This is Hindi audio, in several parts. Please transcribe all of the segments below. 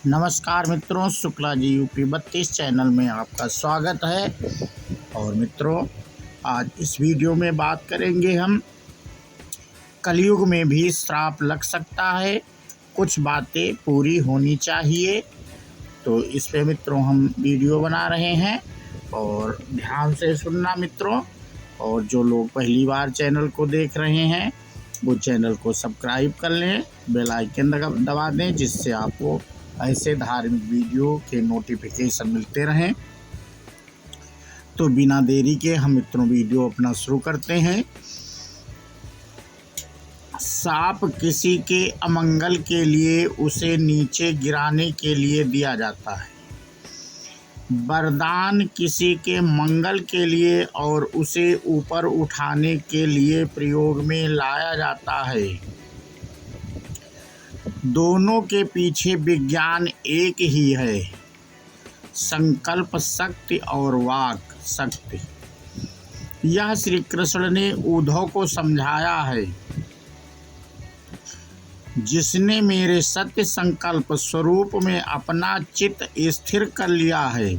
नमस्कार मित्रों, शुक्ला जी यूपी 32 चैनल में आपका स्वागत है। और मित्रों, आज इस वीडियो में बात करेंगे हम कलयुग में भी श्राप लग सकता है, कुछ बातें पूरी होनी चाहिए। तो इस पे मित्रों हम वीडियो बना रहे हैं और ध्यान से सुनना मित्रों। और जो लोग पहली बार चैनल को देख रहे हैं वो चैनल को सब्सक्राइब कर लें, बेल आइकन दबा दें, जिससे आपको ऐसे धार्मिक वीडियो के नोटिफिकेशन मिलते रहें। तो बिना देरी के हम मित्रों वीडियो अपना शुरू करते हैं। सांप किसी के अमंगल के लिए उसे नीचे गिराने के लिए दिया जाता है। वरदान किसी के मंगल के लिए और उसे ऊपर उठाने के लिए प्रयोग में लाया जाता है। दोनों के पीछे विज्ञान एक ही है, संकल्प शक्ति और वाक शक्ति। यह श्री कृष्ण ने उद्धव को समझाया है। जिसने मेरे सत्य संकल्प स्वरूप में अपना चित्त स्थिर कर लिया है,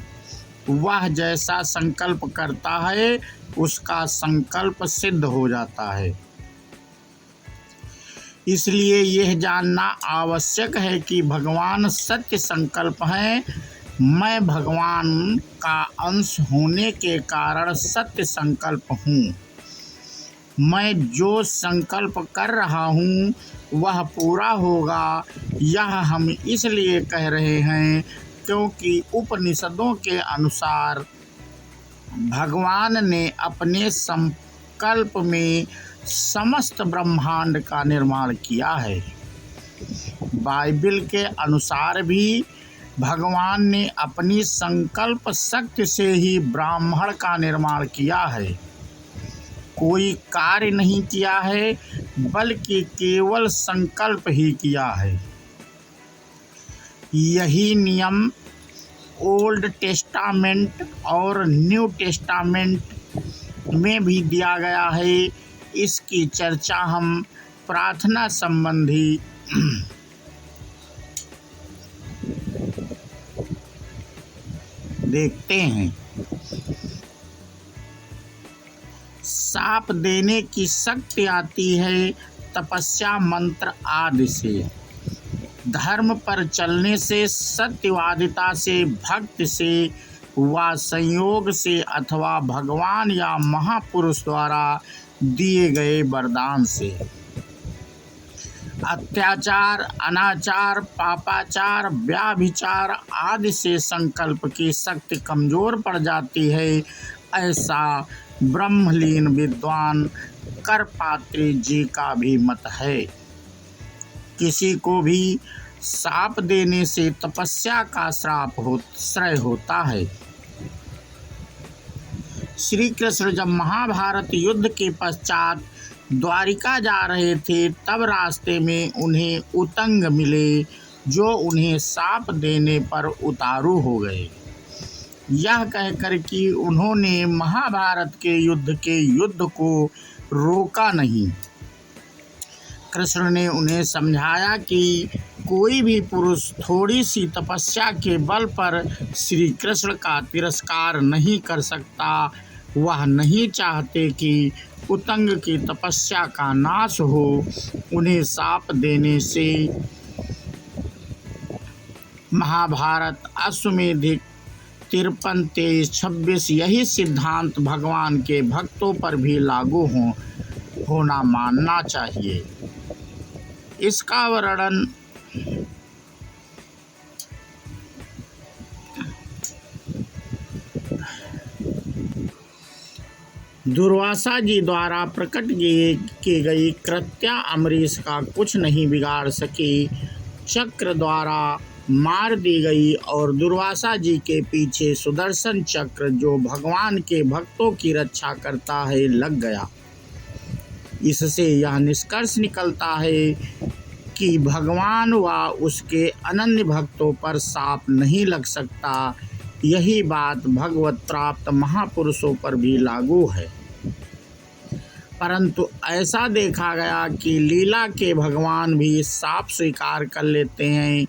वह जैसा संकल्प करता है उसका संकल्प सिद्ध हो जाता है। इसलिए यह जानना आवश्यक है कि भगवान सत्य संकल्प हैं। मैं भगवान का अंश होने के कारण सत्य संकल्प हूँ। मैं जो संकल्प कर रहा हूँ वह पूरा होगा। यह हम इसलिए कह रहे हैं क्योंकि उपनिषदों के अनुसार भगवान ने अपने संकल्प में समस्त ब्रह्मांड का निर्माण किया है। बाइबल के अनुसार भी भगवान ने अपनी संकल्प शक्ति से ही ब्राह्मण का निर्माण किया है। कोई कार्य नहीं किया है, बल्कि केवल संकल्प ही किया है। यही नियम ओल्ड टेस्टामेंट और न्यू टेस्टामेंट में भी दिया गया है। इसकी चर्चा हम प्रार्थना संबंधी देखते हैं। शाप देने की शक्ति आती है तपस्या, मंत्र आदि से, धर्म पर चलने से, सत्यवादिता से, भक्ति से व संयोग से, अथवा भगवान या महापुरुष द्वारा दिए गए वरदान से। अत्याचार, अनाचार, पापाचार, व्याभिचार आदि से संकल्प की शक्ति कमजोर पड़ जाती है, ऐसा ब्रह्मलीन विद्वान करपात्री जी का भी मत है। किसी को भी शाप देने से तपस्या का श्रेय होता है। श्री कृष्ण जब महाभारत युद्ध के पश्चात द्वारिका जा रहे थे, तब रास्ते में उन्हें उतंग मिले, जो उन्हें शाप देने पर उतारू हो गए। यह कहकर कि उन्होंने महाभारत के युद्ध को रोका नहीं। कृष्ण ने उन्हें समझाया कि कोई भी पुरुष थोड़ी सी तपस्या के बल पर श्री कृष्ण का तिरस्कार नहीं कर सकता। वह नहीं चाहते कि उतंग की तपस्या का नाश हो। उन्हें शाप देने से महाभारत अश्वमेधिक 53, 23, 26 यही सिद्धांत भगवान के भक्तों पर भी लागू होना मानना चाहिए। इसका वर्णन दुर्वासा जी द्वारा प्रकट की गई कृत्या अमरीश का कुछ नहीं बिगाड़ सकी। चक्र द्वारा मार दी गई और दुर्वासा जी के पीछे सुदर्शन चक्र, जो भगवान के भक्तों की रक्षा करता है, लग गया। इससे यह निष्कर्ष निकलता है कि भगवान व उसके अनन्य भक्तों पर शाप नहीं लग सकता। यही बात भगवत प्राप्त महापुरुषों पर भी लागू है। परंतु ऐसा देखा गया कि लीला के भगवान भी शाप स्वीकार कर लेते हैं।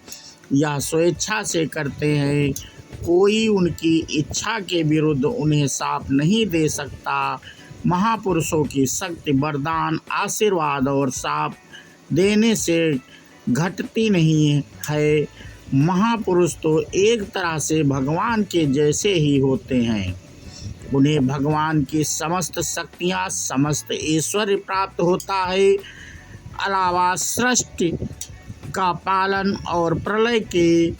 यह स्वेच्छा से करते हैं। कोई उनकी इच्छा के विरुद्ध उन्हें शाप नहीं दे सकता। महापुरुषों की शक्ति वरदान, आशीर्वाद और शाप देने से घटती नहीं है। महापुरुष तो एक तरह से भगवान के जैसे ही होते हैं। उन्हें भगवान की समस्त शक्तियाँ, समस्त ऐश्वर्य प्राप्त होता है। अलावा सृष्टि का पालन और प्रलय की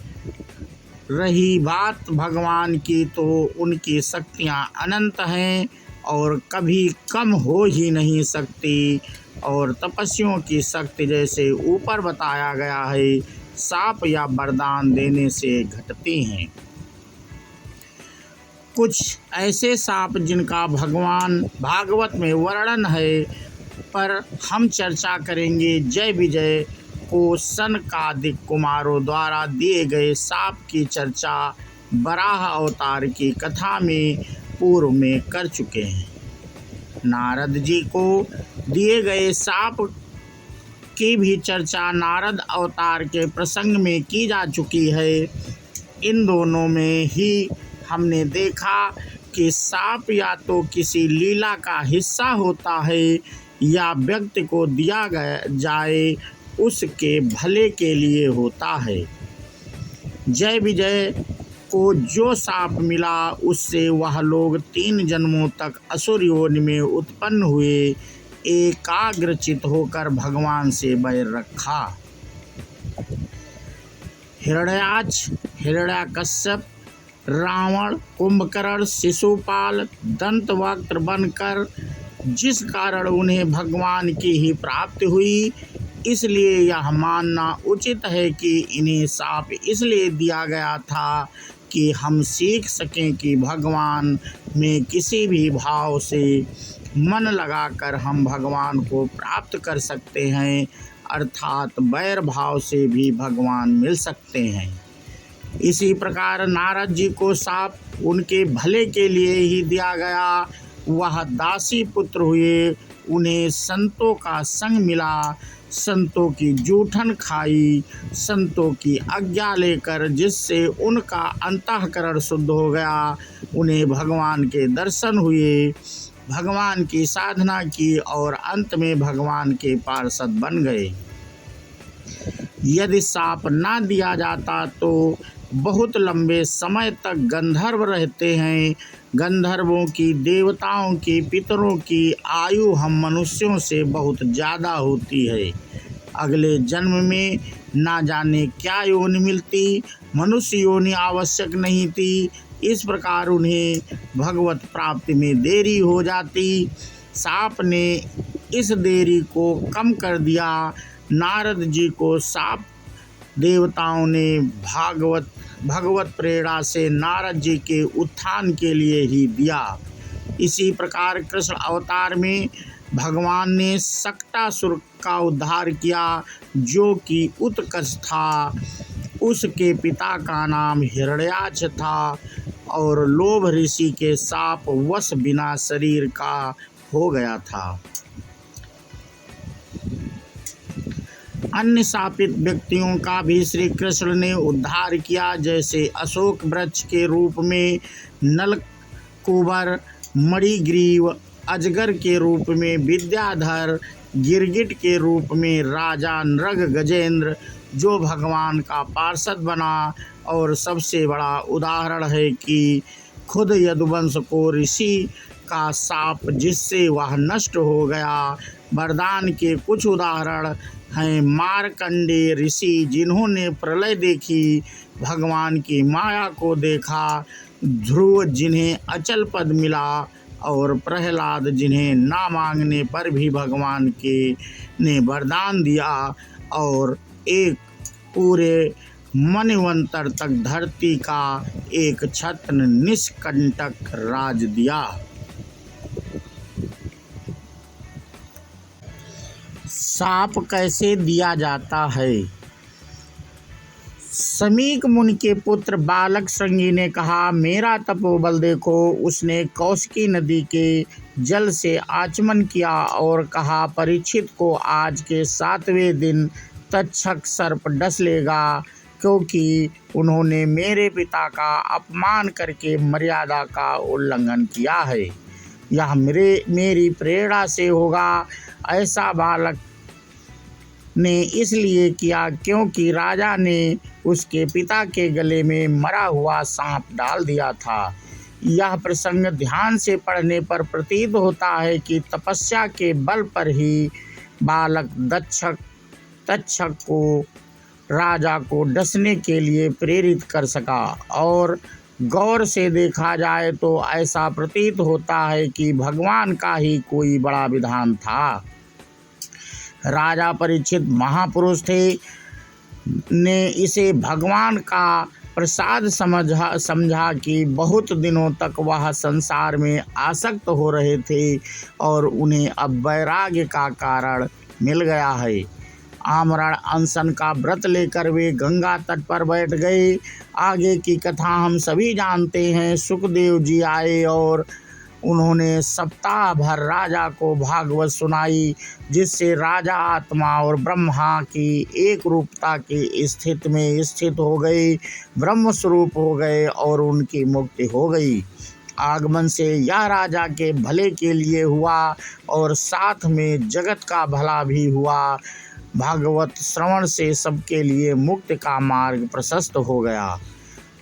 रही बात भगवान की, तो उनकी शक्तियाँ अनंत हैं और कभी कम हो ही नहीं सकती। और तपस्वियों की शक्ति जैसे ऊपर बताया गया है, शाप या वरदान देने से घटती हैं। कुछ ऐसे शाप जिनका भगवान भागवत में वर्णन है, पर हम चर्चा करेंगे। जय विजय को सनकादिक कुमारों द्वारा दिए गए शाप की चर्चा वराह अवतार की कथा में पूर्व में कर चुके हैं। नारद जी को दिए गए शाप की भी चर्चा नारद अवतार के प्रसंग में की जा चुकी है। इन दोनों में ही हमने देखा कि शाप या तो किसी लीला का हिस्सा होता है या व्यक्ति को दिया जाए उसके भले के लिए होता है। जय विजय को जो शाप मिला उससे वह लोग 3 जन्मों तक असुर योनि में उत्पन्न हुए। एकाग्रचित होकर भगवान से बैर रखा। हिरण्याक्ष, हिरण्याकश्यप, रावण, कुंभकर्ण, शिशुपाल, दंतवक्त्र बनकर जिस कारण उन्हें भगवान की ही प्राप्ति हुई, इसलिए यह मानना उचित है कि इन्हें शाप इसलिए दिया गया था कि हम सीख सकें कि भगवान में किसी भी भाव से मन लगाकर हम भगवान को प्राप्त कर सकते हैं, अर्थात बैर भाव से भी भगवान मिल सकते हैं। इसी प्रकार नारद जी को शाप उनके भले के लिए ही दिया गया। वह दासी पुत्र हुए, उन्हें संतों का संग मिला, संतों की जूठन खाई, संतों की आज्ञा लेकर जिससे उनका अंतःकरण शुद्ध हो गया, उन्हें भगवान के दर्शन हुए, भगवान की साधना की और अंत में भगवान के पार्षद बन गए। यदि शाप ना दिया जाता तो बहुत लंबे समय तक गंधर्व रहते हैं। गंधर्वों की, देवताओं की, पितरों की आयु हम मनुष्यों से बहुत ज़्यादा होती है। अगले जन्म में ना जाने क्या योनि मिलती, मनुष्य योनि आवश्यक नहीं थी। इस प्रकार उन्हें भगवत प्राप्ति में देरी हो जाती। शाप ने इस देरी को कम कर दिया। नारद जी को शाप देवताओं ने भगवत प्रेरणा से नारद जी के उत्थान के लिए ही दिया। इसी प्रकार कृष्ण अवतार में भगवान ने सक्टासुर का उद्धार किया, जो कि उत्कर्ष था। उसके पिता का नाम हिरण्याक्ष था और लोभ ऋषि के शाप वश बिना शरीर का हो गया था। अन्य शापित व्यक्तियों का भी श्री कृष्ण ने उद्धार किया, जैसे अशोक वृक्ष के रूप में नलकूबर, मणिग्रीव, अजगर के रूप में विद्याधर, गिरगिट के रूप में राजा नृग गजेंद्र, जो भगवान का पार्षद बना। और सबसे बड़ा उदाहरण है कि खुद यदुवंश को ऋषि का शाप जिससे वह नष्ट हो गया। वरदान के कुछ उदाहरण हैं मार्कंडेय ऋषि, जिन्होंने प्रलय देखी, भगवान की माया को देखा, ध्रुव जिन्हें अचल पद मिला, और प्रहलाद जिन्हें ना मांगने पर भी भगवान के ने वरदान दिया और एक पूरे मनवंतर तक धरती का एक छत्र निष्कंटक राज दिया। शाप कैसे दिया जाता है? समीक मुनि के पुत्र बालक श्रृंगी ने कहा, मेरा तपोबल देखो। उसने कौशिकी नदी के जल से आचमन किया और कहा, परीक्षित को आज के 7वें दिन तक्षक सर्प डस लेगा। क्योंकि उन्होंने मेरे पिता का अपमान करके मर्यादा का उल्लंघन किया है। यह मेरी प्रेरणा से होगा। ऐसा बालक ने इसलिए किया क्योंकि राजा ने उसके पिता के गले में मरा हुआ सांप डाल दिया था। यह प्रसंग ध्यान से पढ़ने पर प्रतीत होता है कि तपस्या के बल पर ही बालक तक्षक को राजा को डसने के लिए प्रेरित कर सका, और गौर से देखा जाए तो ऐसा प्रतीत होता है कि भगवान का ही कोई बड़ा विधान था। राजा परीक्षित महापुरुष थे, ने इसे भगवान का प्रसाद समझा कि बहुत दिनों तक वह संसार में आसक्त हो रहे थे और उन्हें अब वैराग्य का कारण मिल गया है। आमरण अनशन का व्रत लेकर वे गंगा तट पर बैठ गए। आगे की कथा हम सभी जानते हैं। सुखदेव जी आए और उन्होंने सप्ताह भर राजा को भागवत सुनाई, जिससे राजा आत्मा और ब्रह्मा की एक रूपता की स्थिति में स्थित हो गए, ब्रह्म स्वरूप हो गए और उनकी मुक्ति हो गई। आगमन से यह राजा के भले के लिए हुआ और साथ में जगत का भला भी हुआ। भागवत श्रवण से सबके लिए मुक्ति का मार्ग प्रशस्त हो गया।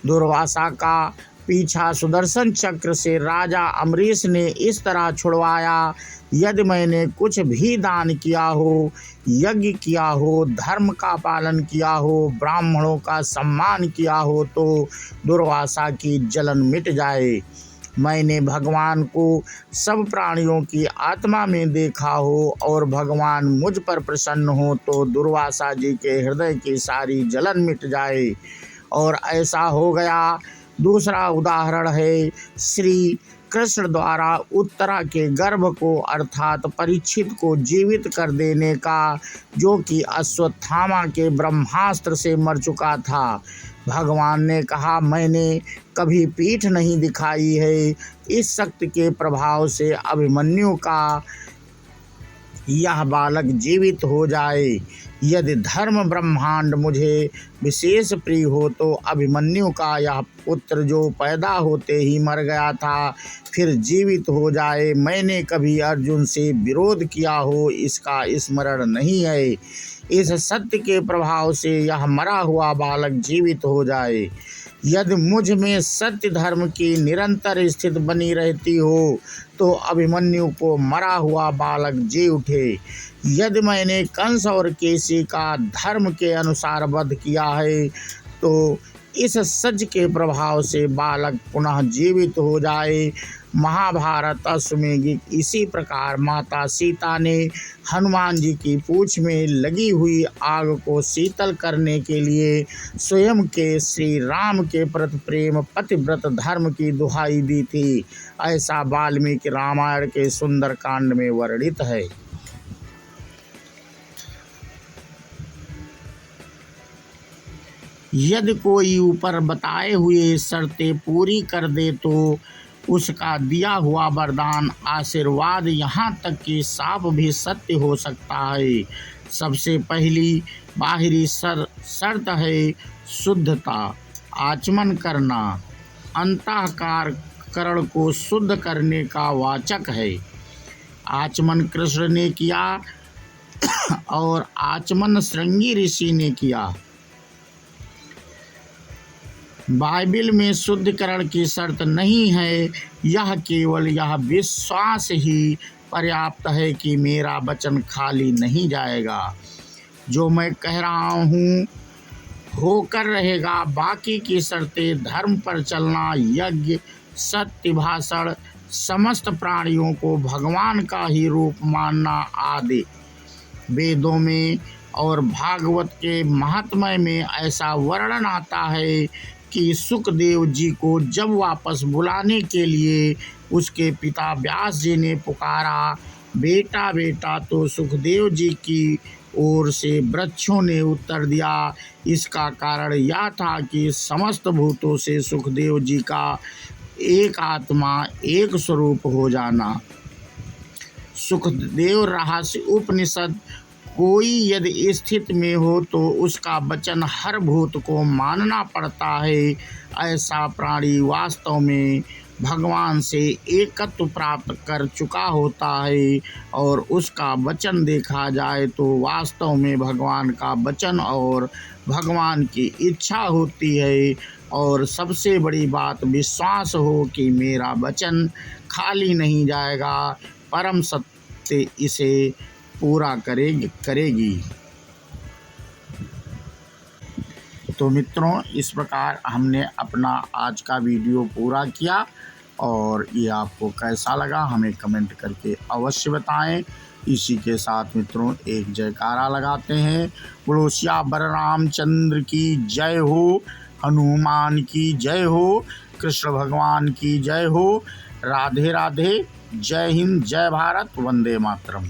दुर्वासा का पीछा सुदर्शन चक्र से राजा अम्बरीश ने इस तरह छुड़वाया, यदि मैंने कुछ भी दान किया हो, यज्ञ किया हो, धर्म का पालन किया हो, ब्राह्मणों का सम्मान किया हो, तो दुर्वासा की जलन मिट जाए। मैंने भगवान को सब प्राणियों की आत्मा में देखा हो और भगवान मुझ पर प्रसन्न हो तो दुर्वासा जी के हृदय की सारी जलन मिट जाए, और ऐसा हो गया। दूसरा उदाहरण है श्री कृष्ण द्वारा उत्तरा के गर्भ को अर्थात परीक्षित को जीवित कर देने का, जो कि अश्वत्थामा के ब्रह्मास्त्र से मर चुका था। भगवान ने कहा, मैंने कभी पीठ नहीं दिखाई है। इस शक्ति के प्रभाव से अभिमन्यु का यह बालक जीवित हो जाए। यदि धर्म ब्रह्मांड मुझे विशेष प्रिय हो तो अभिमन्यु का यह पुत्र जो पैदा होते ही मर गया था फिर जीवित हो जाए। मैंने कभी अर्जुन से विरोध किया हो इसका स्मरण नहीं है। इस सत्य के प्रभाव से यह मरा हुआ बालक जीवित हो जाए। यदि मुझ में सत्य धर्म की निरंतर स्थिति बनी रहती हो तो अभिमन्यु को मरा हुआ बालक जी उठे। यदि मैंने कंस और केसी का धर्म के अनुसार वध किया है तो इस सच के प्रभाव से बालक पुनः जीवित हो जाए। महाभारत अश्वमेधिक इसी प्रकार माता सीता ने हनुमान जी की पूंछ में लगी हुई आग को शीतल करने के लिए स्वयं के श्री राम के प्रति प्रेम पतिव्रत धर्म की दुहाई दी थी। ऐसा वाल्मीकि रामायण के सुंदर कांड में वर्णित है। यदि कोई ऊपर बताए हुए शर्तें पूरी कर दे तो उसका दिया हुआ वरदान आशीर्वाद यहाँ तक कि साप भी सत्य हो सकता है। सबसे पहली बाहरी शर्त है शुद्धता, आचमन करना। अंतःकरण को शुद्ध करने का वाचक है। आचमन कृष्ण ने किया और आचमन श्रृंगी ऋषि ने किया। बाइबिल में शुद्धिकरण की शर्त नहीं है, यह केवल यह विश्वास ही पर्याप्त है कि मेरा वचन खाली नहीं जाएगा। जो मैं कह रहा हूँ होकर रहेगा। बाकी की शर्तें धर्म पर चलना, यज्ञ, सत्य भाषण, समस्त प्राणियों को भगवान का ही रूप मानना आदि। वेदों में और भागवत के महात्म्य में ऐसा वर्णन आता है कि सुखदेव जी को जब वापस बुलाने के लिए उसके पिता व्यास जी ने पुकारा, बेटा बेटा, तो सुखदेव जी की ओर से वृक्षों ने उत्तर दिया। इसका कारण यह था कि समस्त भूतों से सुखदेव जी का एक आत्मा एक स्वरूप हो जाना। सुखदेव रहस्य उपनिषद कोई यदि स्थिति में हो तो उसका वचन हर भूत को मानना पड़ता है। ऐसा प्राणी वास्तव में भगवान से एकत्व प्राप्त कर चुका होता है और उसका वचन देखा जाए तो वास्तव में भगवान का वचन और भगवान की इच्छा होती है। और सबसे बड़ी बात विश्वास हो कि मेरा वचन खाली नहीं जाएगा, परम सत्य इसे पूरा करेगी। तो मित्रों, इस प्रकार हमने अपना आज का वीडियो पूरा किया और ये आपको कैसा लगा हमें कमेंट करके अवश्य बताएं। इसी के साथ मित्रों एक जयकारा लगाते हैं। बोलो सियावर रामचंद्र की जय हो, हनुमान की जय हो, कृष्ण भगवान की जय हो। राधे राधे। जय हिंद, जय भारत, वंदे मातरम।